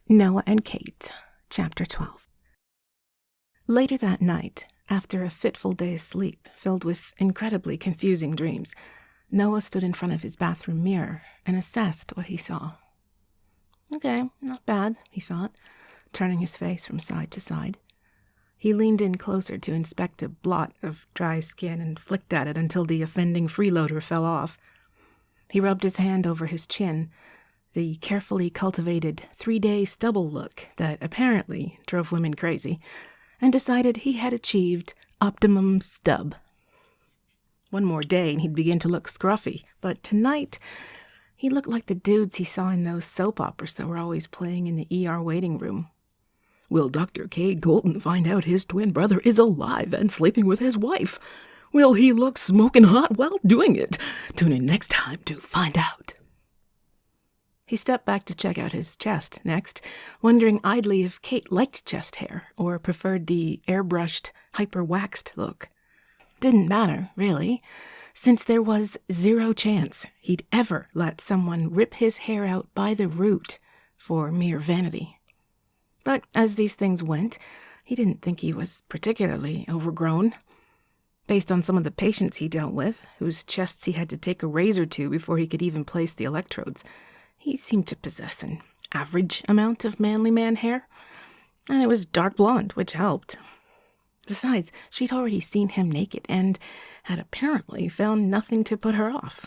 Noah and Kate, Chapter 12. Later that night, after a fitful day's sleep filled with incredibly confusing dreams, Noah stood in front of his bathroom mirror and assessed what he saw. Okay, not bad, he thought, turning his face from side to side. He leaned in closer to inspect a blot of dry skin and flicked at it until the offending freeloader fell off. He rubbed his hand over his chin, the carefully cultivated 3-day stubble look that apparently drove women crazy, and decided he had achieved optimum stub. One more day and he'd begin to look scruffy, but tonight he looked like the dudes he saw in those soap operas that were always playing in the ER waiting room. Will Dr. Cade Colton find out his twin brother is alive and sleeping with his wife? Will he look smoking hot while doing it? Tune in next time to find out. He stepped back to check out his chest next, wondering idly if Kate liked chest hair or preferred the airbrushed, hyper-waxed look. Didn't matter, really, since there was zero chance he'd ever let someone rip his hair out by the root for mere vanity. But as these things went, he didn't think he was particularly overgrown. Based on some of the patients he dealt with, whose chests he had to take a razor to before he could even place the electrodes, he seemed to possess an average amount of manly man hair, and it was dark blonde, which helped. Besides, she'd already seen him naked and had apparently found nothing to put her off.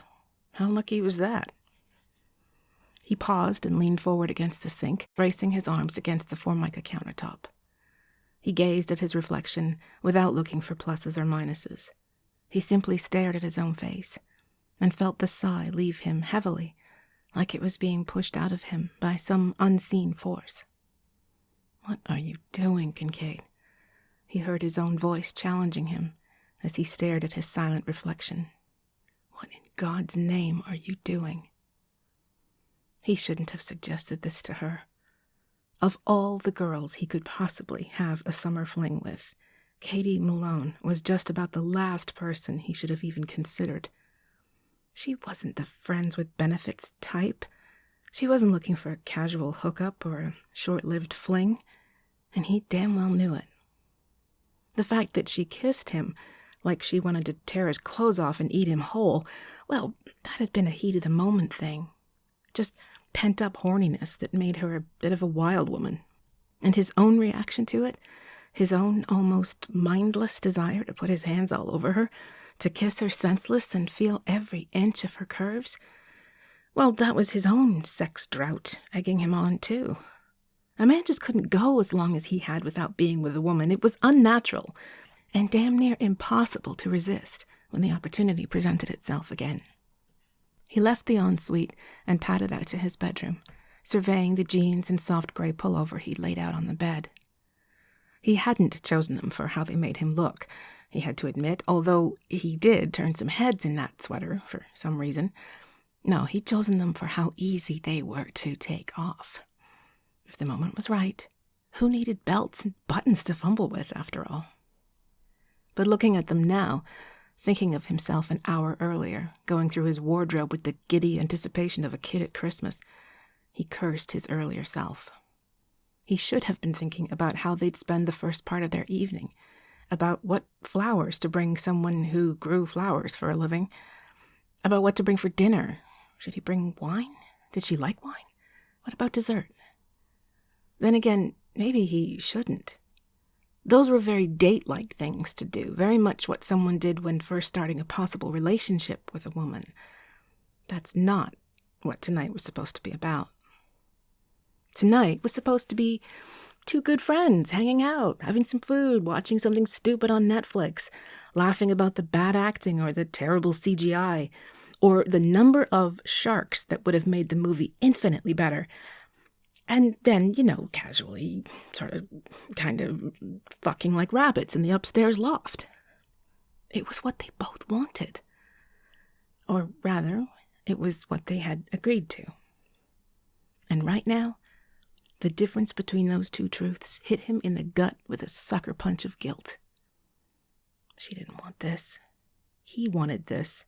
How lucky was that? He paused and leaned forward against the sink, bracing his arms against the Formica countertop. He gazed at his reflection without looking for pluses or minuses. He simply stared at his own face and felt the sigh leave him heavily, like it was being pushed out of him by some unseen force. "What are you doing, Kincaid?" He heard his own voice challenging him as he stared at his silent reflection. "What in God's name are you doing?" He shouldn't have suggested this to her. Of all the girls he could possibly have a summer fling with, Katie Malone was just about the last person he should have even considered. She wasn't the friends with benefits type. She wasn't looking for a casual hookup or a short-lived fling, and he damn well knew it. The fact that she kissed him like she wanted to tear his clothes off and eat him whole, well, that had been a heat-of-the-moment thing. Just pent-up horniness that made her a bit of a wild woman. And his own reaction to it, his own almost mindless desire to put his hands all over her, to kiss her senseless and feel every inch of her curves, well, that was his own sex drought egging him on, too. A man just couldn't go as long as he had without being with a woman. It was unnatural and damn near impossible to resist when the opportunity presented itself again. He left the ensuite and padded out to his bedroom, surveying the jeans and soft gray pullover he'd laid out on the bed. He hadn't chosen them for how they made him look, he had to admit, although he did turn some heads in that sweater for some reason. No, he'd chosen them for how easy they were to take off. If the moment was right, who needed belts and buttons to fumble with, after all? But looking at them now, thinking of himself an hour earlier, going through his wardrobe with the giddy anticipation of a kid at Christmas, he cursed his earlier self. He should have been thinking about how they'd spend the first part of their evening, about what flowers to bring someone who grew flowers for a living, about what to bring for dinner. Should he bring wine? Did she like wine? What about dessert? Then again, maybe he shouldn't. Those were very date-like things to do, very much what someone did when first starting a possible relationship with a woman. That's not what tonight was supposed to be about. Tonight was supposed to be two good friends hanging out, having some food, watching something stupid on Netflix, laughing about the bad acting or the terrible CGI, or the number of sharks that would have made the movie infinitely better. And then, casually, kind of fucking like rabbits in the upstairs loft. It was what they both wanted. Or rather, it was what they had agreed to. And right now, the difference between those two truths hit him in the gut with a sucker punch of guilt. She didn't want this. He wanted this.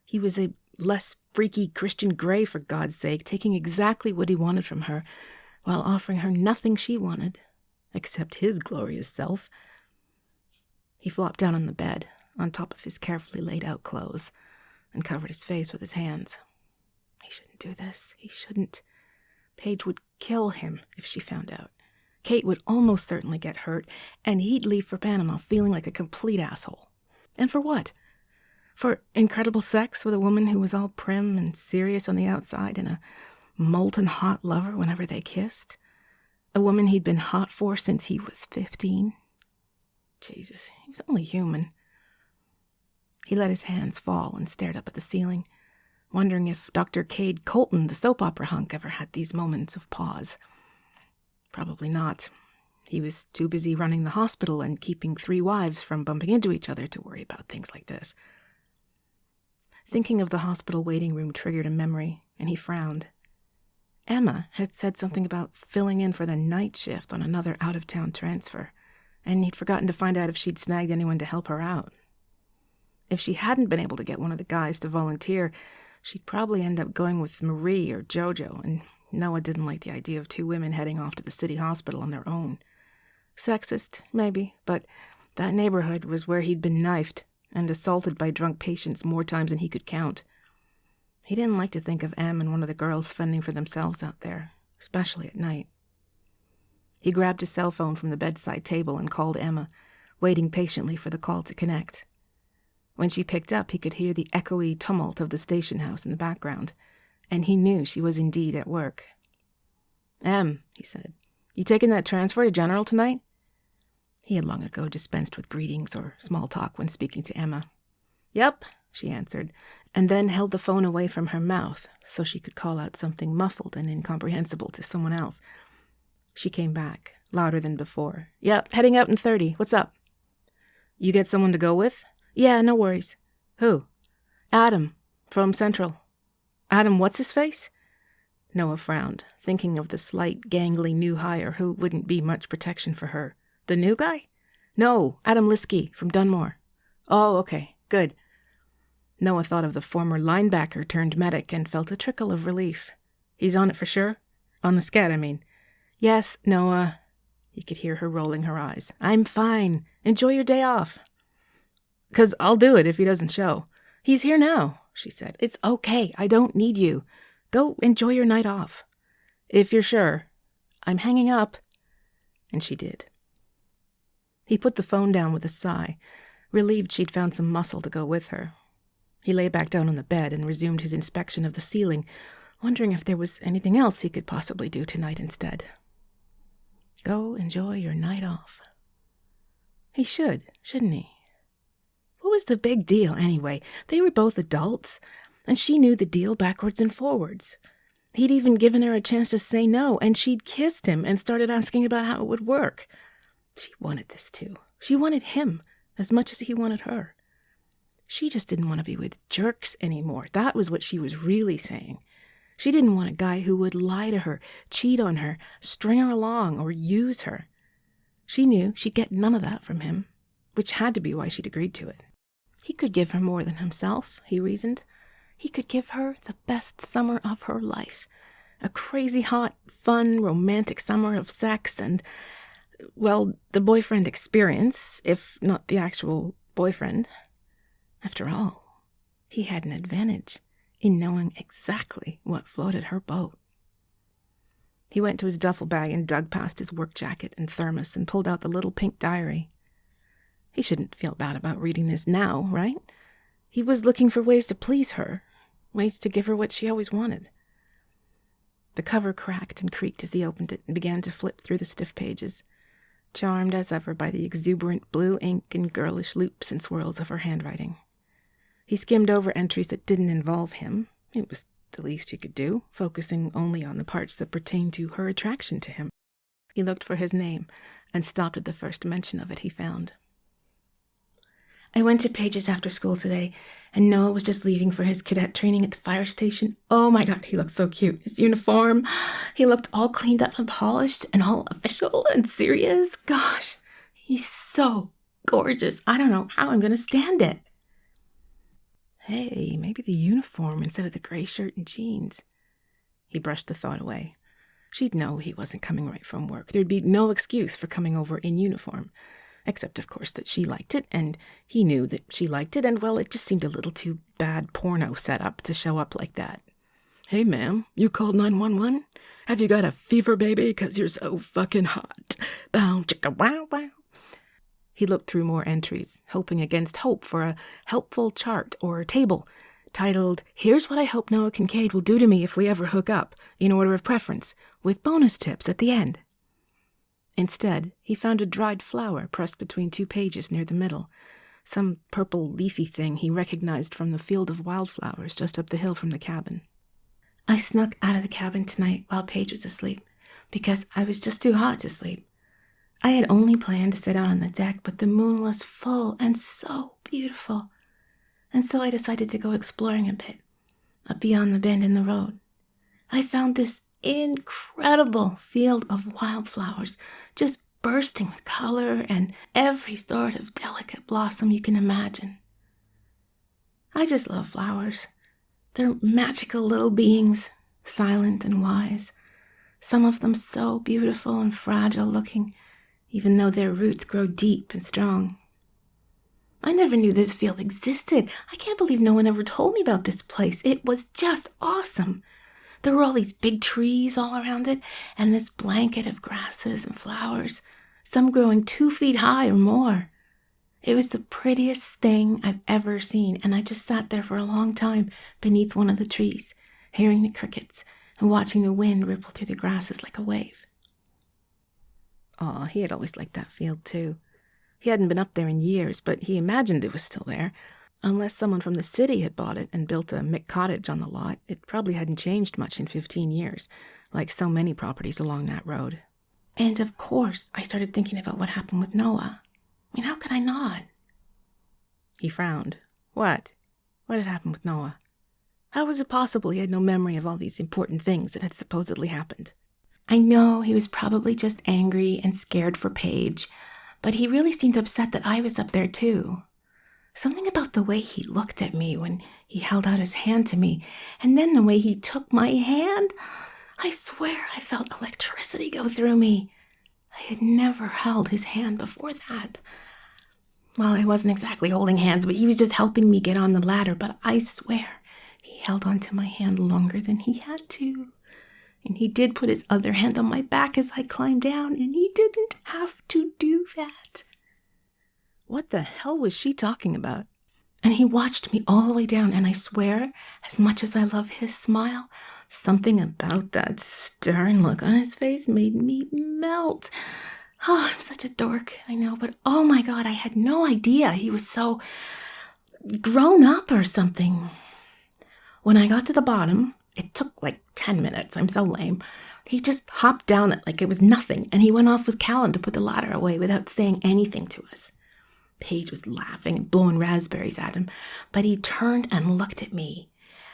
He was a less freaky Christian Grey, for God's sake, taking exactly what he wanted from her, while offering her nothing she wanted, except his glorious self. He flopped down on the bed, on top of his carefully laid out clothes, and covered his face with his hands. He shouldn't do this. He shouldn't. Paige would kill him if she found out. Kate would almost certainly get hurt, and he'd leave for Panama feeling like a complete asshole. And for what? For incredible sex with a woman who was all prim and serious on the outside and a molten hot lover whenever they kissed? A woman he'd been hot for since he was 15? Jesus, he was only human. He let his hands fall and stared up at the ceiling, wondering if Dr. Cade Colton, the soap opera hunk, ever had these moments of pause. Probably not. He was too busy running the hospital and keeping 3 wives from bumping into each other to worry about things like this. Thinking of the hospital waiting room triggered a memory, and he frowned. Emma had said something about filling in for the night shift on another out-of-town transfer, and he'd forgotten to find out if she'd snagged anyone to help her out. If she hadn't been able to get one of the guys to volunteer, she'd probably end up going with Marie or Jojo, and Noah didn't like the idea of 2 women heading off to the city hospital on their own. Sexist, maybe, but that neighborhood was where he'd been knifed and assaulted by drunk patients more times than he could count. He didn't like to think of Em and one of the girls fending for themselves out there, especially at night. He grabbed his cell phone from the bedside table and called Emma, waiting patiently for the call to connect. When she picked up, he could hear the echoey tumult of the station house in the background, and he knew she was indeed at work. "Em," he said, "you taking that transfer to General tonight?" He had long ago dispensed with greetings or small talk when speaking to Emma. "Yep," she answered, and then held the phone away from her mouth so she could call out something muffled and incomprehensible to someone else. She came back, louder than before. "Yep, heading out in 30. What's up?" "You get someone to go with?" "Yeah, no worries." "Who?" "Adam, from Central." "Adam what's-his-face?" Noah frowned, thinking of the slight, gangly new hire who wouldn't be much protection for her. "The new guy?" "No, Adam Liskey, from Dunmore." "Oh, okay, good." Noah thought of the former linebacker turned medic and felt a trickle of relief. "He's on it for sure? On the scat, I mean." "Yes, Noah." He could hear her rolling her eyes. "I'm fine. Enjoy your day off." "'Cause I'll do it if he doesn't show." "He's here now," she said. "It's okay. I don't need you. Go enjoy your night off." "If you're sure." "I'm hanging up." And she did. He put the phone down with a sigh, relieved she'd found some muscle to go with her. He lay back down on the bed and resumed his inspection of the ceiling, wondering if there was anything else he could possibly do tonight instead. Go enjoy your night off. He should, shouldn't he? What was the big deal, anyway? They were both adults, and she knew the deal backwards and forwards. He'd even given her a chance to say no, and she'd kissed him and started asking about how it would work. She wanted this too. She wanted him as much as he wanted her. She just didn't want to be with jerks anymore. That was what she was really saying. She didn't want a guy who would lie to her, cheat on her, string her along, or use her. She knew she'd get none of that from him, which had to be why she'd agreed to it. He could give her more than himself, he reasoned. He could give her the best summer of her life. A crazy hot, fun, romantic summer of sex and, well, the boyfriend experience, if not the actual boyfriend. After all, he had an advantage in knowing exactly what floated her boat. He went to his duffel bag and dug past his work jacket and thermos and pulled out the little pink diary. He shouldn't feel bad about reading this now, right? He was looking for ways to please her, ways to give her what she always wanted. The cover cracked and creaked as he opened it and began to flip through the stiff pages, charmed as ever by the exuberant blue ink and girlish loops and swirls of her handwriting. He skimmed over entries that didn't involve him. It was the least he could do, focusing only on the parts that pertained to her attraction to him. He looked for his name and stopped at the first mention of it he found. I went to Paige's after school today, and Noah was just leaving for his cadet training at the fire station. Oh my God, he looked so cute. His uniform, he looked all cleaned up and polished and all official and serious. Gosh, he's so gorgeous. I don't know how I'm going to stand it. Hey, maybe the uniform instead of the gray shirt and jeans. He brushed the thought away. She'd know he wasn't coming right from work. There'd be no excuse for coming over in uniform. Except, of course, that she liked it, and he knew that she liked it, and, well, it just seemed a little too bad porno setup to show up like that. "Hey, ma'am, you called 911? Have you got a fever, baby? 'Cause you're so fucking hot. Bow, chicka, wow, wow." He looked through more entries, hoping against hope for a helpful chart or table titled, "Here's what I hope Noah Kincaid will do to me if we ever hook up, in order of preference, with bonus tips at the end." Instead, he found a dried flower pressed between 2 pages near the middle, some purple leafy thing he recognized from the field of wildflowers just up the hill from the cabin. "I snuck out of the cabin tonight while Paige was asleep, because I was just too hot to sleep. I had only planned to sit out on the deck, but the moon was full and so beautiful, and so I decided to go exploring a bit, up beyond the bend in the road. I found this incredible field of wildflowers, just bursting with color and every sort of delicate blossom you can imagine. I just love flowers. They're magical little beings, silent and wise, some of them so beautiful and fragile looking, even though their roots grow deep and strong. I never knew this field existed. I can't believe no one ever told me about this place. It was just awesome. There were all these big trees all around it, and this blanket of grasses and flowers, some growing 2 feet high or more. It was the prettiest thing I've ever seen, and I just sat there for a long time beneath one of the trees, hearing the crickets and watching the wind ripple through the grasses like a wave." Aw, he had always liked that field, too. He hadn't been up there in years, but he imagined it was still there. Unless someone from the city had bought it and built a McCottage on the lot, it probably hadn't changed much in 15 years, like so many properties along that road. And of course, I started thinking about what happened with Noah. I mean, how could I not? He frowned. What? What had happened with Noah? How was it possible he had no memory of all these important things that had supposedly happened? I know he was probably just angry and scared for Paige, but he really seemed upset that I was up there too. Something about the way he looked at me when he held out his hand to me, and then the way he took my hand. I swear I felt electricity go through me. I had never held his hand before that. Well, I wasn't exactly holding hands, but he was just helping me get on the ladder, but I swear he held onto my hand longer than he had to. And he did put his other hand on my back as I climbed down, and he didn't have to do that. What the hell was she talking about? And he watched me all the way down, and I swear, as much as I love his smile, something about that stern look on his face made me melt. Oh, I'm such a dork, I know, but oh my God, I had no idea he was so grown up or something. When I got to the bottom, it took like 10 minutes, I'm so lame. He just hopped down it like it was nothing, and he went off with Callan to put the ladder away without saying anything to us. Paige was laughing and blowing raspberries at him, but he turned and looked at me.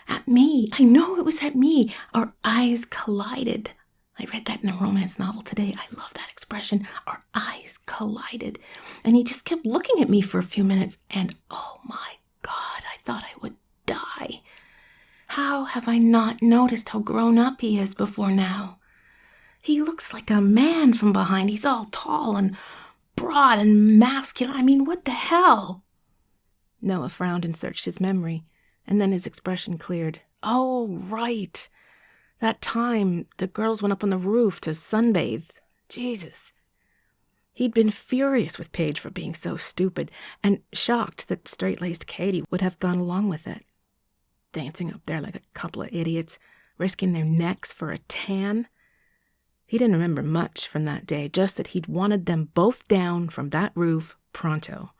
At me. I know it was at me. Our eyes collided. I read that in a romance novel today. I love that expression. Our eyes collided. And he just kept looking at me for a few minutes, and oh my God, I thought I would die. How have I not noticed how grown up he is before now? He looks like a man from behind. He's all tall and broad and masculine. I mean, what the hell? Noah frowned and searched his memory, and then his expression cleared. Oh, right. That time the girls went up on the roof to sunbathe. Jesus. He'd been furious with Paige for being so stupid, and shocked that straight-laced Katie would have gone along with it. Dancing up there like a couple of idiots, risking their necks for a tan. He didn't remember much from that day, just that he'd wanted them both down from that roof pronto.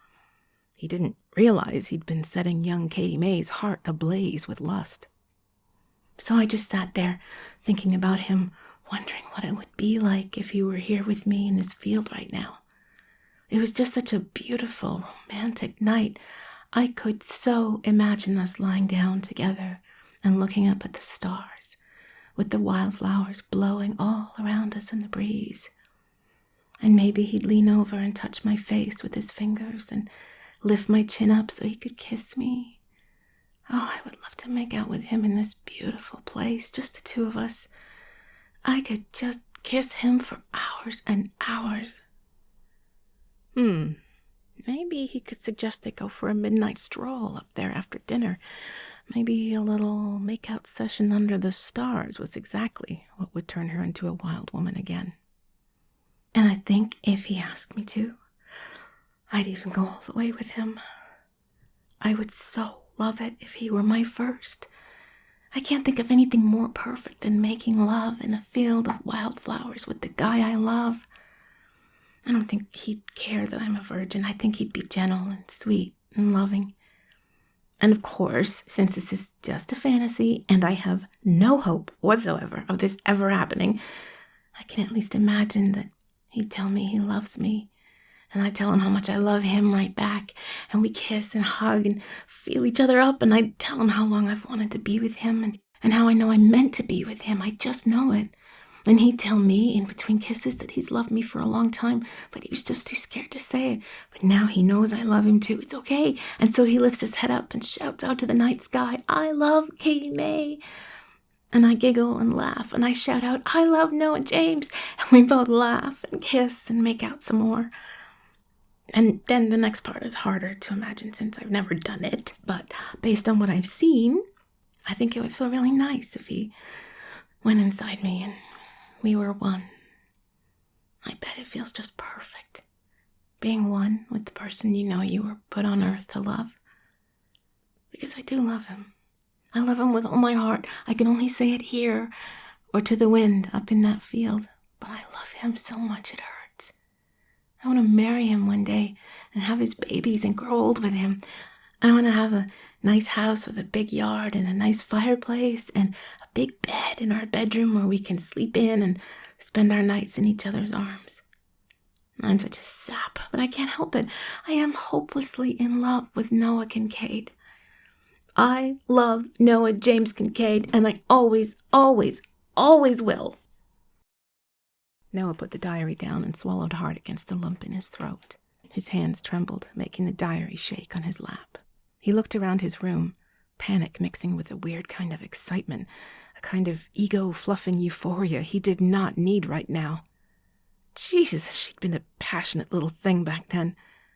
He didn't realize he'd been setting young Katie May's heart ablaze with lust. So I just sat there, thinking about him, wondering what it would be like if he were here with me in this field right now. It was just such a beautiful, romantic night. I could so imagine us lying down together and looking up at the stars, with the wildflowers blowing all around us in the breeze. And maybe he'd lean over and touch my face with his fingers and lift my chin up so he could kiss me. Oh, I would love to make out with him in this beautiful place, just the two of us. I could just kiss him for hours and hours. Maybe he could suggest they go for a midnight stroll up there after dinner. Maybe a little make-out session under the stars was exactly what would turn her into a wild woman again. And I think if he asked me to, I'd even go all the way with him. I would so love it if he were my first. I can't think of anything more perfect than making love in a field of wildflowers with the guy I love. I don't think he'd care that I'm a virgin. I think he'd be gentle and sweet and loving. And of course, since this is just a fantasy and I have no hope whatsoever of this ever happening, I can at least imagine that he'd tell me he loves me, and I tell him how much I love him right back, and we kiss and hug and feel each other up, and I'd tell him how long I've wanted to be with him and how I know I'm meant to be with him. I just know it. And he'd tell me in between kisses that he's loved me for a long time, but he was just too scared to say it. But now he knows I love him too. It's okay. And so he lifts his head up and shouts out to the night sky, "I love Katie May." And I giggle and laugh, and I shout out, "I love Noah James." And we both laugh and kiss and make out some more. And then the next part is harder to imagine since I've never done it. But based on what I've seen, I think it would feel really nice if he went inside me and we were one. I bet it feels just perfect, being one with the person you know you were put on earth to love. Because I do love him. I love him with all my heart. I can only say it here or to the wind up in that field. But I love him so much it hurts. I want to marry him one day and have his babies and grow old with him. I want to have a nice house with a big yard and a nice fireplace and a big bed in our bedroom where we can sleep in and spend our nights in each other's arms. I'm such a sap, but I can't help it. I am hopelessly in love with Noah Kincaid. I love Noah James Kincaid, and I always, always, always will. Noah put the diary down and swallowed hard against the lump in his throat. His hands trembled, making the diary shake on his lap. He looked around his room, panic mixing with a weird kind of excitement, a kind of ego-fluffing euphoria he did not need right now. Jesus, she'd been a passionate little thing back then.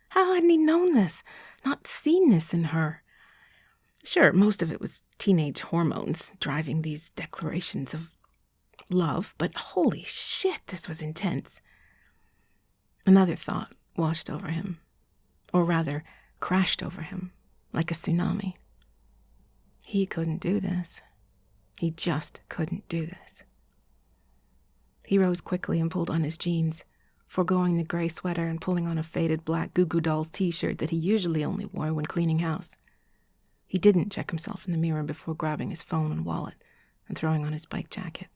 How hadn't he known this, not seen this in her? Sure, most of it was teenage hormones driving these declarations of love, but holy shit, this was intense. Another thought washed over him, or rather, crashed over him, like a tsunami. He couldn't do this. He just couldn't do this. He rose quickly and pulled on his jeans, foregoing the gray sweater and pulling on a faded black Goo Goo Dolls t-shirt that he usually only wore when cleaning house. He didn't check himself in the mirror before grabbing his phone and wallet and throwing on his bike jacket.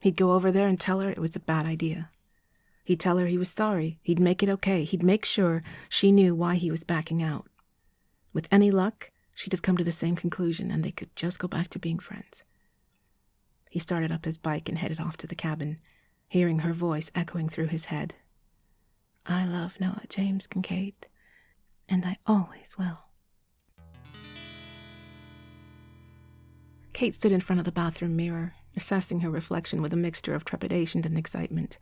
He'd go over there and tell her it was a bad idea. He'd tell her he was sorry. He'd make it okay. He'd make sure she knew why he was backing out. With any luck, she'd have come to the same conclusion, and they could just go back to being friends. He started up his bike and headed off to the cabin, hearing her voice echoing through his head. I love Noah James Kincaid, and I always will. Kate stood in front of the bathroom mirror, assessing her reflection with a mixture of trepidation and excitement,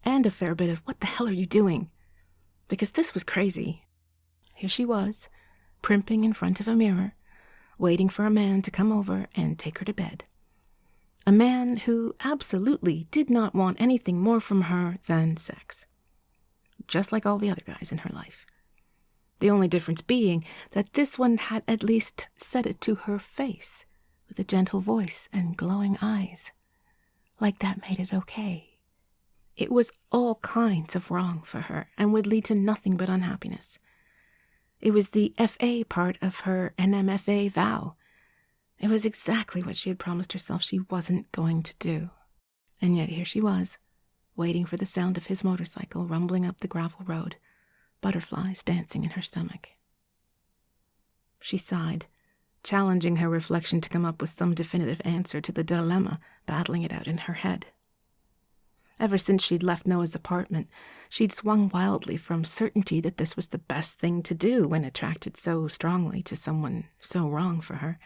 and a fair bit of, what the hell are you doing? Because this was crazy. Here she was, primping in front of a mirror, waiting for a man to come over and take her to bed. A man who absolutely did not want anything more from her than sex. Just like all the other guys in her life. The only difference being that this one had at least said it to her face, with a gentle voice and glowing eyes. Like that made it okay. It was all kinds of wrong for her and would lead to nothing but unhappiness. It was the FA part of her NMFA vow. It was exactly what she had promised herself she wasn't going to do. And yet here she was, waiting for the sound of his motorcycle rumbling up the gravel road, butterflies dancing in her stomach. She sighed, challenging her reflection to come up with some definitive answer to the dilemma battling it out in her head. Ever since she'd left Noah's apartment, she'd swung wildly from certainty that this was the best thing to do when attracted so strongly to someone so wrong for her,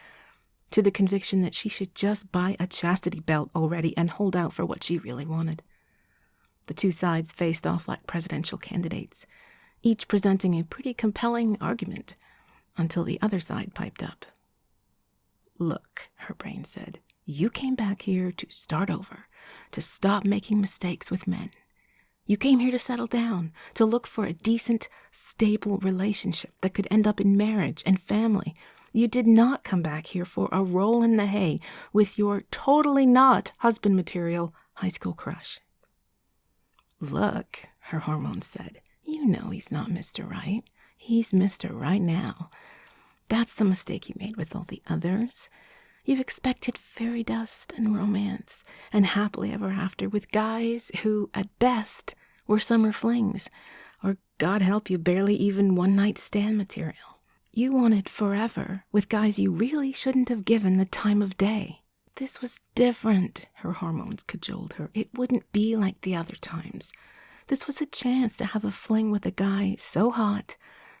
to the conviction that she should just buy a chastity belt already and hold out for what she really wanted. The two sides faced off like presidential candidates, each presenting a pretty compelling argument, until the other side piped up. "Look," her brain said, "you came back here to start over, to stop making mistakes with men. You came here to settle down, to look for a decent, stable relationship that could end up in marriage and family. You did not come back here for a roll in the hay with your totally not husband material high school crush." "Look," her hormones said, "you know he's not Mr. Right. He's Mr. Right now. That's the mistake you made with all the others. You've expected fairy dust and romance and happily ever after with guys who, at best, were summer flings, or, God help you, barely even one-night stand material. You wanted forever with guys you really shouldn't have given the time of day. This was different," her hormones cajoled her. "It wouldn't be like the other times. This was a chance to have a fling with a guy so hot,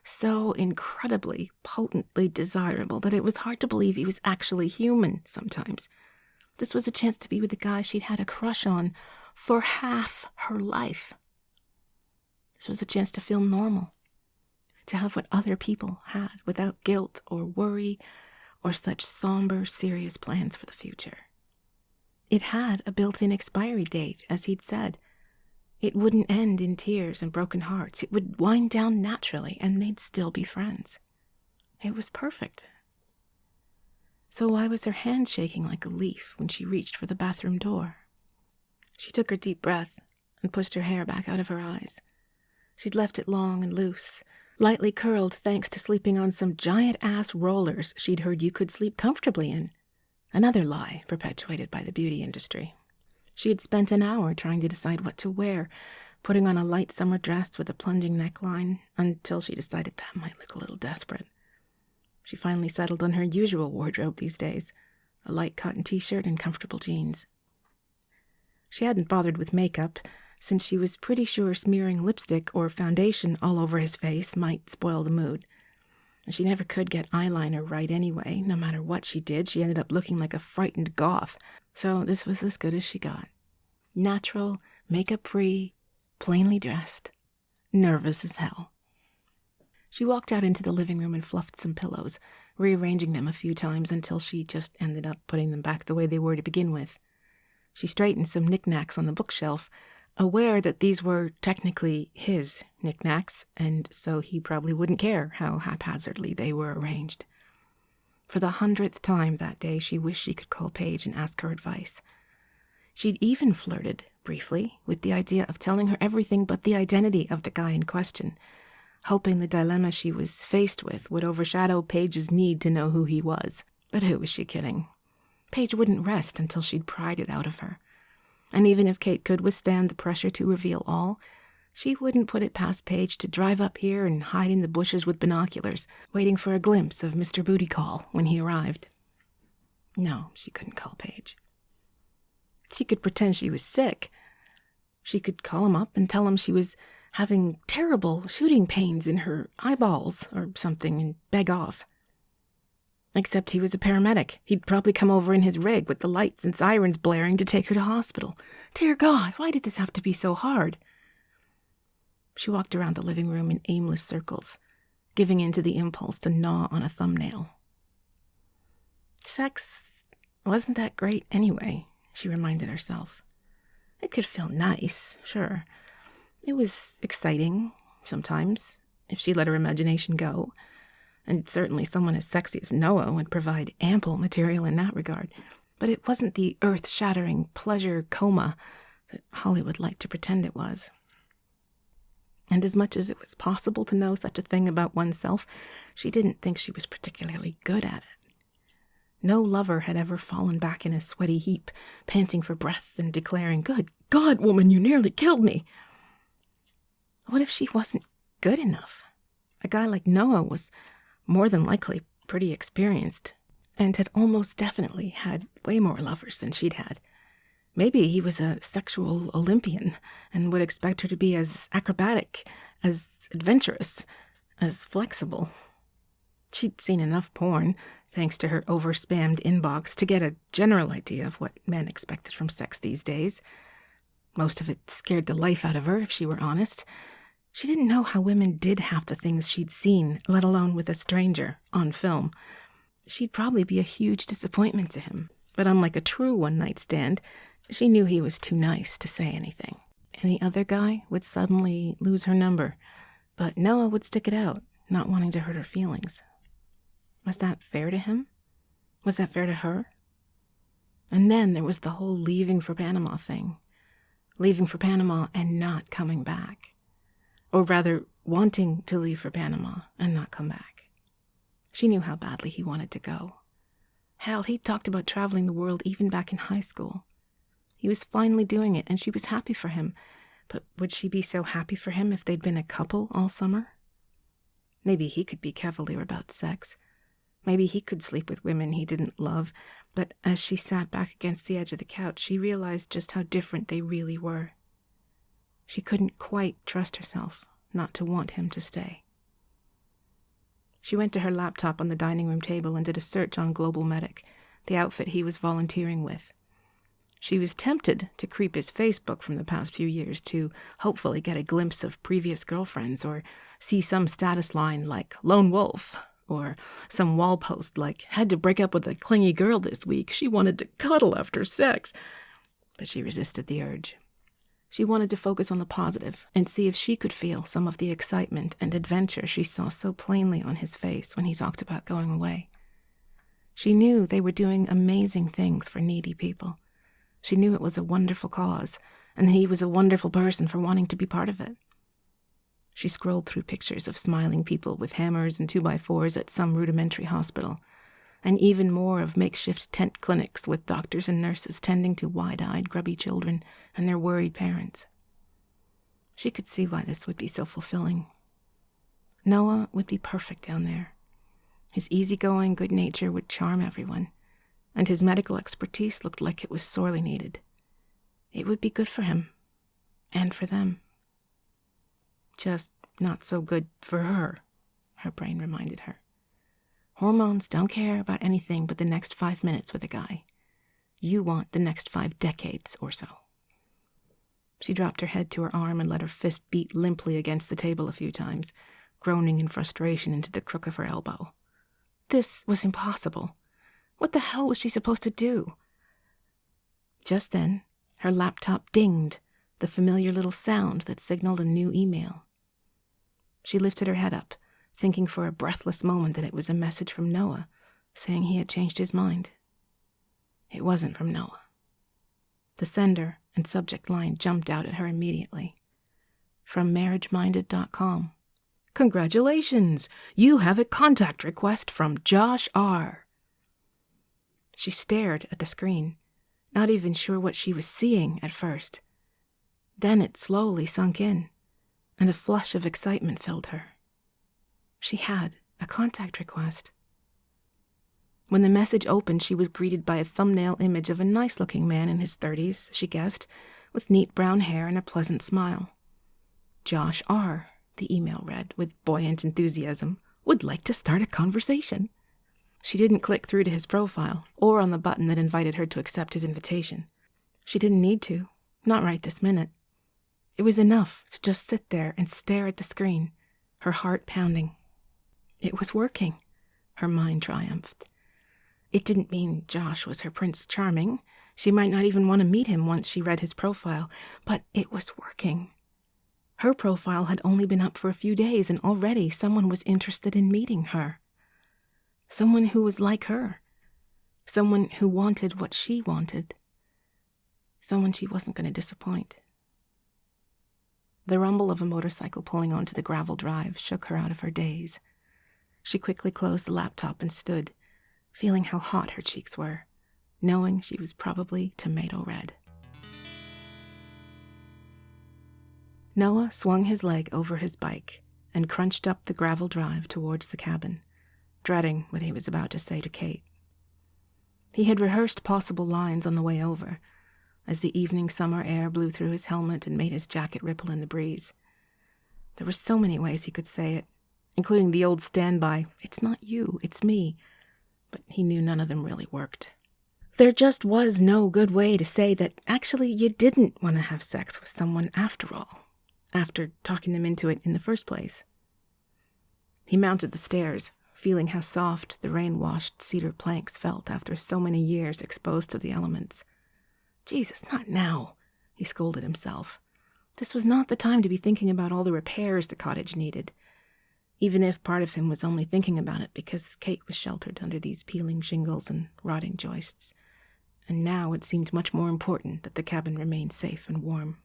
so incredibly, potently desirable that it was hard to believe he was actually human sometimes. This was a chance to be with a guy she'd had a crush on for half her life. This was a chance to feel normal, to have what other people had without guilt or worry or such somber, serious plans for the future. It had a built-in expiry date, as he'd said. It wouldn't end in tears and broken hearts. It would wind down naturally, and they'd still be friends. It was perfect. So why was her hand shaking like a leaf when she reached for the bathroom door? She took her deep breath and pushed her hair back out of her eyes. She'd left it long and loose, lightly curled thanks to sleeping on some giant-ass rollers she'd heard you could sleep comfortably in. Another lie perpetuated by the beauty industry. She had spent an hour trying to decide what to wear, putting on a light summer dress with a plunging neckline, until she decided that might look a little desperate. She finally settled on her usual wardrobe these days, a light cotton t-shirt and comfortable jeans. She hadn't bothered with makeup, since she was pretty sure smearing lipstick or foundation all over his face might spoil the mood. And she never could get eyeliner right anyway. No matter what she did, she ended up looking like a frightened goth. So this was as good as she got. Natural, makeup-free, plainly dressed, nervous as hell. She walked out into the living room and fluffed some pillows, rearranging them a few times until she just ended up putting them back the way they were to begin with. She straightened some knickknacks on the bookshelf, aware that these were technically his knickknacks, and so he probably wouldn't care how haphazardly they were arranged. For the 100th time that day, she wished she could call Paige and ask her advice. She'd even flirted, briefly, with the idea of telling her everything but the identity of the guy in question, hoping the dilemma she was faced with would overshadow Paige's need to know who he was. But who was she kidding? Paige wouldn't rest until she'd pried it out of her. And even if Kate could withstand the pressure to reveal all, she wouldn't put it past Paige to drive up here and hide in the bushes with binoculars, waiting for a glimpse of Mr. Booty Call when he arrived. No, she couldn't call Paige. She could pretend she was sick. She could call him up and tell him she was having terrible shooting pains in her eyeballs or something and beg off. Except he was a paramedic. He'd probably come over in his rig with the lights and sirens blaring to take her to hospital. Dear God, why did this have to be so hard? She walked around the living room in aimless circles, giving in to the impulse to gnaw on a thumbnail. Sex wasn't that great anyway, she reminded herself. It could feel nice, sure. It was exciting, sometimes, if she let her imagination go. And certainly someone as sexy as Noah would provide ample material in that regard. But it wasn't the earth-shattering pleasure coma that Hollywood liked to pretend it was. And as much as it was possible to know such a thing about oneself, she didn't think she was particularly good at it. No lover had ever fallen back in a sweaty heap, panting for breath and declaring, "Good God, woman, you nearly killed me." What if she wasn't good enough? A guy like Noah was more than likely pretty experienced, and had almost definitely had way more lovers than she'd had. Maybe he was a sexual Olympian, and would expect her to be as acrobatic, as adventurous, as flexible. She'd seen enough porn, thanks to her over-spammed inbox, to get a general idea of what men expected from sex these days. Most of it scared the life out of her, if she were honest. She didn't know how women did half the things she'd seen, let alone with a stranger, on film. She'd probably be a huge disappointment to him, but unlike a true one-night stand, she knew he was too nice to say anything. And the other guy would suddenly lose her number, but Noah would stick it out, not wanting to hurt her feelings. Was that fair to him? Was that fair to her? And then there was the whole leaving for Panama thing. Leaving for Panama and not coming back. Or rather, wanting to leave for Panama and not come back. She knew how badly he wanted to go. Hell, he talked about traveling the world even back in high school. He was finally doing it, and she was happy for him. But would she be so happy for him if they'd been a couple all summer? Maybe he could be cavalier about sex. Maybe he could sleep with women he didn't love, but as she sat back against the edge of the couch, she realized just how different they really were. She couldn't quite trust herself not to want him to stay. She went to her laptop on the dining room table and did a search on Global Medic, the outfit he was volunteering with. She was tempted to creep his Facebook from the past few years to hopefully get a glimpse of previous girlfriends or see some status line like Lone Wolf or some wall post like had to break up with a clingy girl this week. She wanted to cuddle after sex. But she resisted the urge. She wanted to focus on the positive and see if she could feel some of the excitement and adventure she saw so plainly on his face when he talked about going away. She knew they were doing amazing things for needy people. She knew it was a wonderful cause, and that he was a wonderful person for wanting to be part of it. She scrolled through pictures of smiling people with hammers and 2x4s at some rudimentary hospital, and even more of makeshift tent clinics with doctors and nurses tending to wide-eyed, grubby children and their worried parents. She could see why this would be so fulfilling. Noah would be perfect down there. His easygoing good nature would charm everyone, and his medical expertise looked like it was sorely needed. It would be good for him, and for them. Just not so good for her, her brain reminded her. Hormones don't care about anything but the next 5 minutes with a guy. You want the next 5 decades or so. She dropped her head to her arm and let her fist beat limply against the table a few times, groaning in frustration into the crook of her elbow. This was impossible. What the hell was she supposed to do? Just then, her laptop dinged, the familiar little sound that signaled a new email. She lifted her head up, thinking for a breathless moment that it was a message from Noah, saying he had changed his mind. It wasn't from Noah. The sender and subject line jumped out at her immediately. From marriageminded.com. Congratulations! You have a contact request from Josh R. She stared at the screen, not even sure what she was seeing at first. Then it slowly sunk in, and a flush of excitement filled her. She had a contact request. When the message opened, she was greeted by a thumbnail image of a nice-looking man in his 30s, she guessed, with neat brown hair and a pleasant smile. Josh R., the email read, with buoyant enthusiasm, would like to start a conversation. She didn't click through to his profile, or on the button that invited her to accept his invitation. She didn't need to, not right this minute. It was enough to just sit there and stare at the screen, her heart pounding. It was working, her mind triumphed. It didn't mean Josh was her Prince Charming. She might not even want to meet him once she read his profile, but it was working. Her profile had only been up for a few days, and already someone was interested in meeting her. Someone who was like her. Someone who wanted what she wanted. Someone she wasn't going to disappoint. The rumble of a motorcycle pulling onto the gravel drive shook her out of her daze. She quickly closed the laptop and stood, feeling how hot her cheeks were, knowing she was probably tomato red. Noah swung his leg over his bike and crunched up the gravel drive towards the cabin, dreading what he was about to say to Kate. He had rehearsed possible lines on the way over, as the evening summer air blew through his helmet and made his jacket ripple in the breeze. There were so many ways he could say it, including the old standby, "It's not you, it's me," but he knew none of them really worked. There just was no good way to say that actually you didn't want to have sex with someone after all, after talking them into it in the first place. He mounted the stairs, feeling how soft the rain-washed cedar planks felt after so many years exposed to the elements. Jesus, not now, he scolded himself. This was not the time to be thinking about all the repairs the cottage needed, even if part of him was only thinking about it because Kate was sheltered under these peeling shingles and rotting joists. And now it seemed much more important that the cabin remain safe and warm.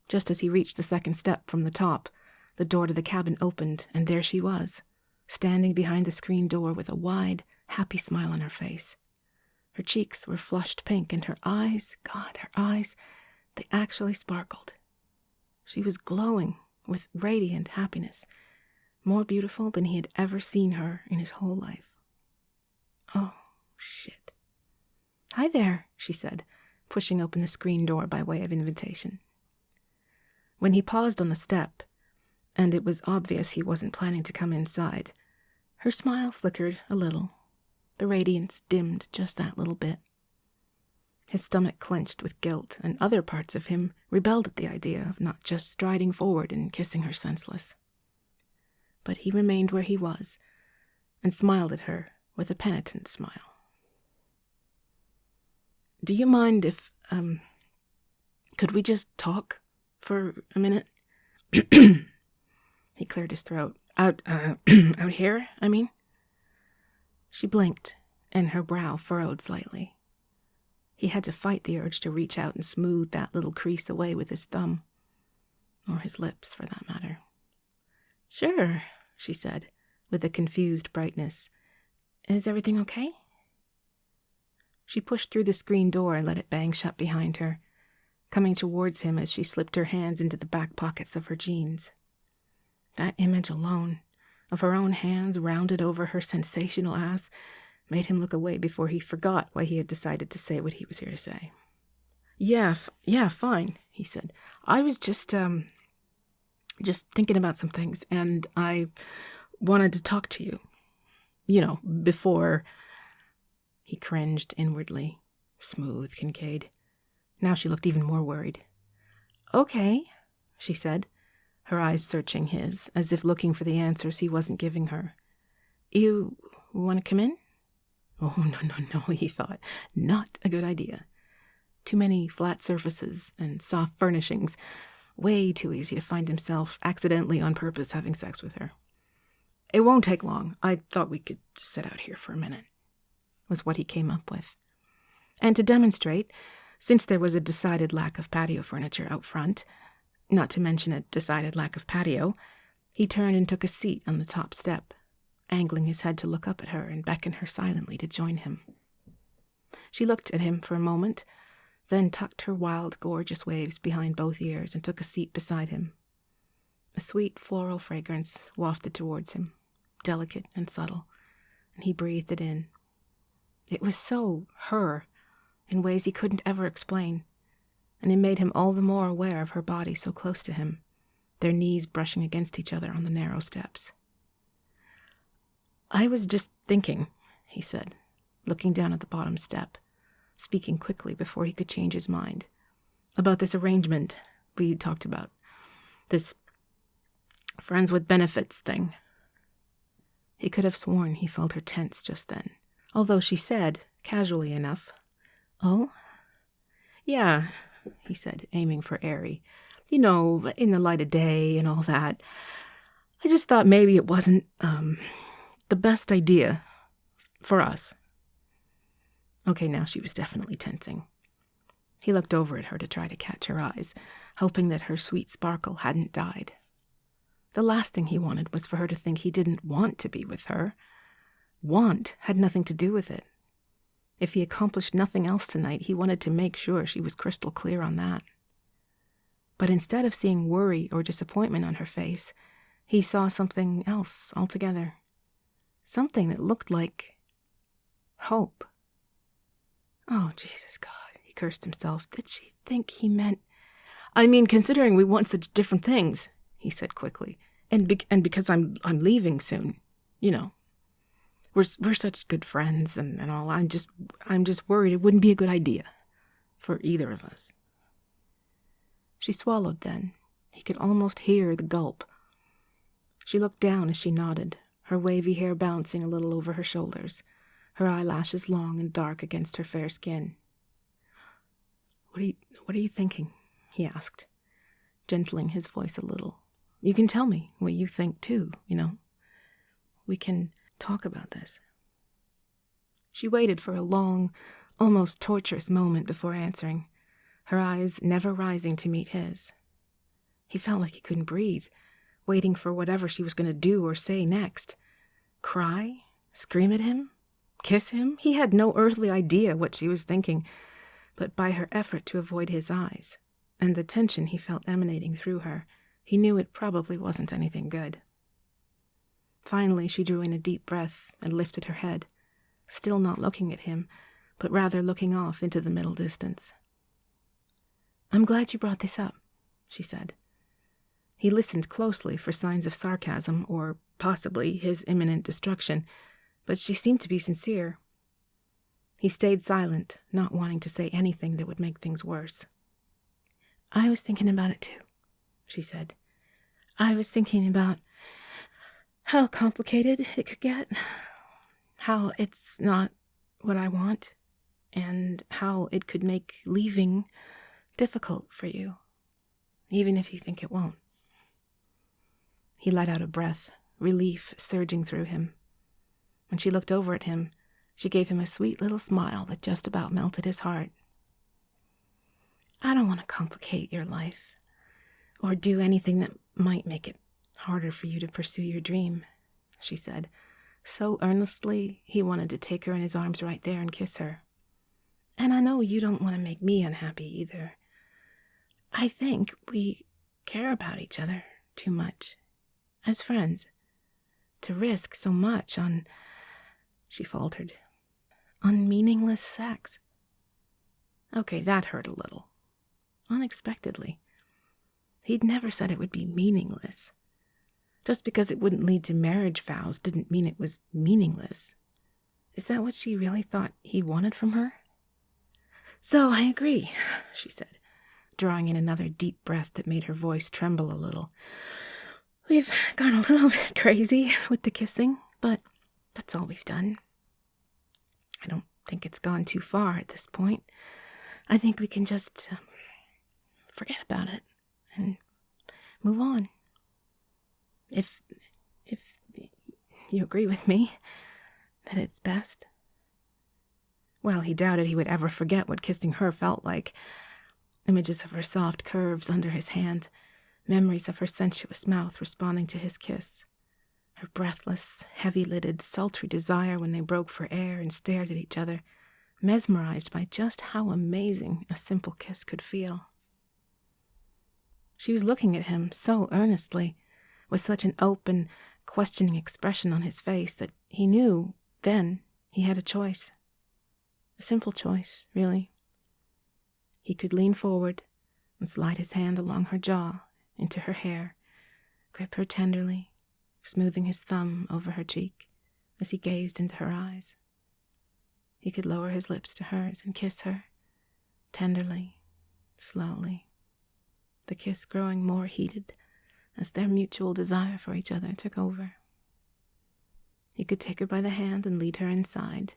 Just as he reached the second step from the top, the door to the cabin opened, and there she was, standing behind the screen door with a wide, happy smile on her face. Her cheeks were flushed pink, and her eyes, God, her eyes, they actually sparkled. She was glowing with radiant happiness, more beautiful than he had ever seen her in his whole life. Oh, shit. Hi there, she said, pushing open the screen door by way of invitation. When he paused on the step, and it was obvious he wasn't planning to come inside, her smile flickered a little. The radiance dimmed just that little bit. His stomach clenched with guilt, and other parts of him rebelled at the idea of not just striding forward and kissing her senseless. But he remained where he was, and smiled at her with a penitent smile. Do you mind if, could we just talk for a minute? He cleared his throat. Out here, I mean? She blinked, and her brow furrowed slightly. He had to fight the urge to reach out and smooth that little crease away with his thumb. Or his lips, for that matter. Sure, she said, with a confused brightness. Is everything okay? She pushed through the screen door and let it bang shut behind her, coming towards him as she slipped her hands into the back pockets of her jeans. That image alone, of her own hands rounded over her sensational ass, made him look away before he forgot why he had decided to say what he was here to say. Yeah, fine, he said. I was just thinking about some things, and I wanted to talk to you. You know, before... He cringed inwardly. Smooth, Kincaid. Now she looked even more worried. Okay, she said, her eyes searching his, as if looking for the answers he wasn't giving her. You want to come in? Oh, no, he thought. Not a good idea. Too many flat surfaces and soft furnishings. Way too easy to find himself accidentally on purpose having sex with her. It won't take long. I thought we could just sit out here for a minute, was what he came up with. And to demonstrate, since there was a decided lack of patio furniture out front, not to mention a decided lack of patio, he turned and took a seat on the top step, angling his head to look up at her and beckon her silently to join him. She looked at him for a moment, then tucked her wild, gorgeous waves behind both ears and took a seat beside him. A sweet floral fragrance wafted towards him, delicate and subtle, and he breathed it in. It was so her, in ways he couldn't ever explain, and it made him all the more aware of her body so close to him, their knees brushing against each other on the narrow steps. I was just thinking, he said, looking down at the bottom step, speaking quickly before he could change his mind, about this arrangement we talked about, this friends with benefits thing. He could have sworn he felt her tense just then, although she said, casually enough, Oh? Yeah, he said, aiming for airy. You know, in the light of day and all that. I just thought maybe it wasn't, the best idea for us. Okay, now she was definitely tensing. He looked over at her to try to catch her eyes, hoping that her sweet sparkle hadn't died. The last thing he wanted was for her to think he didn't want to be with her. Want had nothing to do with it. If he accomplished nothing else tonight, he wanted to make sure she was crystal clear on that. But instead of seeing worry or disappointment on her face, he saw something else altogether. Something that looked like hope. Oh, Jesus God, he cursed himself. Did she think he meant... I mean, considering we want such different things, he said quickly. And because I'm leaving soon, you know. We're such good friends and all. I'm just worried it wouldn't be a good idea for either of us. She swallowed then. He could almost hear the gulp. She looked down as she nodded, her wavy hair bouncing a little over her shoulders, her eyelashes long and dark against her fair skin. What are you thinking? He asked, gentling his voice a little. You can tell me what you think too, you know. We can talk about this. She waited for a long, almost torturous moment before answering, her eyes never rising to meet his. He felt like he couldn't breathe, waiting for whatever she was going to do or say next. Cry? Scream at him? Kiss him? He had no earthly idea what she was thinking, but by her effort to avoid his eyes, and the tension he felt emanating through her, he knew it probably wasn't anything good. Finally, she drew in a deep breath and lifted her head, still not looking at him, but rather looking off into the middle distance. I'm glad you brought this up, she said. He listened closely for signs of sarcasm or possibly his imminent destruction, but she seemed to be sincere. He stayed silent, not wanting to say anything that would make things worse. I was thinking about it too, she said. I was thinking about how complicated it could get, how it's not what I want, and how it could make leaving difficult for you, even if you think it won't. He let out a breath, relief surging through him. When she looked over at him, she gave him a sweet little smile that just about melted his heart. I don't want to complicate your life, or do anything that might make it harder for you to pursue your dream, she said, so earnestly he wanted to take her in his arms right there and kiss her. And I know you don't want to make me unhappy either. I think we care about each other too much, as friends, to risk so much on, she faltered, on meaningless sex. Okay, that hurt a little. Unexpectedly. He'd never said it would be meaningless. Just because it wouldn't lead to marriage vows didn't mean it was meaningless. Is that what she really thought he wanted from her? So I agree, she said, drawing in another deep breath that made her voice tremble a little. We've gone a little bit crazy with the kissing, but that's all we've done. I don't think it's gone too far at this point. I think we can just forget about it and move on. If you agree with me that it's best. Well, he doubted he would ever forget what kissing her felt like. Images of her soft curves under his hand, memories of her sensuous mouth responding to his kiss, her breathless, heavy-lidded, sultry desire when they broke for air and stared at each other, mesmerized by just how amazing a simple kiss could feel. She was looking at him so earnestly, with such an open, questioning expression on his face that he knew then he had a choice. A simple choice, really. He could lean forward and slide his hand along her jaw into her hair, grip her tenderly, smoothing his thumb over her cheek as he gazed into her eyes. He could lower his lips to hers and kiss her, tenderly, slowly, the kiss growing more heated as their mutual desire for each other took over. He could take her by the hand and lead her inside,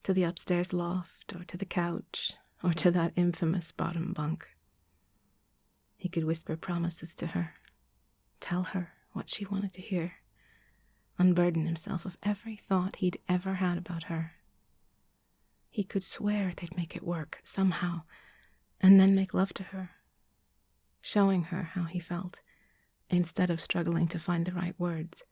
to the upstairs loft, or to the couch, or to that infamous bottom bunk. He could whisper promises to her, tell her what she wanted to hear, unburden himself of every thought he'd ever had about her. He could swear they'd make it work somehow, and then make love to her, showing her how he felt, instead of struggling to find the right words.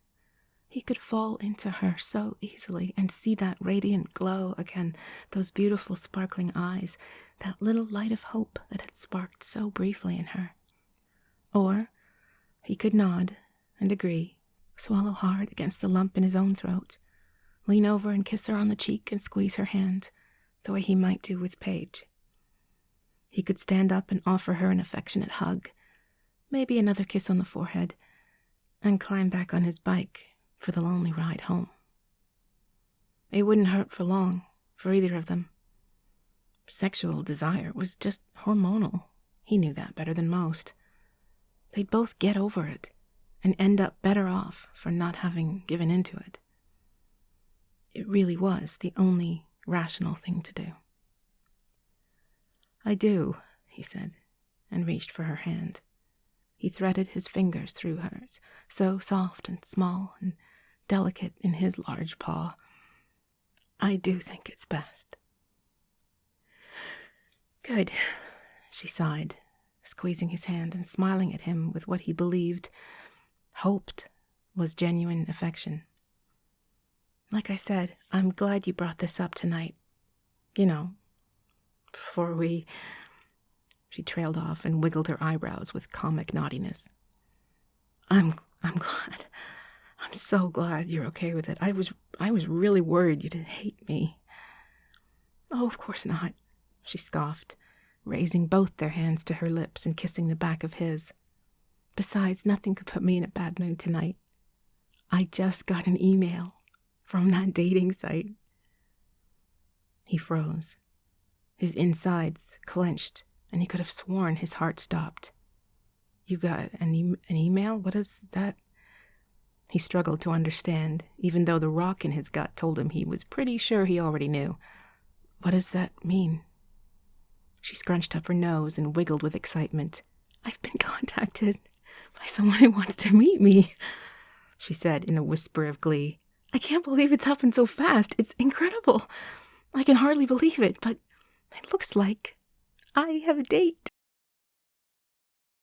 He could fall into her so easily and see that radiant glow again, those beautiful sparkling eyes, that little light of hope that had sparked so briefly in her. Or he could nod and agree, swallow hard against the lump in his own throat, lean over and kiss her on the cheek and squeeze her hand, the way he might do with Paige. He could stand up and offer her an affectionate hug, maybe another kiss on the forehead, and climb back on his bike for the lonely ride home. It wouldn't hurt for long, for either of them. Sexual desire was just hormonal. He knew that better than most. They'd both get over it and end up better off for not having given into it. It really was the only rational thing to do. "I do," he said, and reached for her hand. He threaded his fingers through hers, so soft and small and delicate in his large paw. "I do think it's best." "Good," she sighed, squeezing his hand and smiling at him with what he believed, hoped, was genuine affection. "Like I said, I'm glad you brought this up tonight. Before we..." She trailed off and wiggled her eyebrows with comic naughtiness. I'm glad. I'm so glad you're okay with it. I was really worried you'd hate me." "Oh, of course not," she scoffed, raising both their hands to her lips and kissing the back of his. "Besides, nothing could put me in a bad mood tonight. I just got an email from that dating site." He froze. His insides clenched, and he could have sworn his heart stopped. "You got an email? What is that?" He struggled to understand, even though the rock in his gut told him he was pretty sure he already knew. "What does that mean?" She scrunched up her nose and wiggled with excitement. "I've been contacted by someone who wants to meet me," she said in a whisper of glee. "I can't believe it's happened so fast. It's incredible. I can hardly believe it, but it looks like I have a date."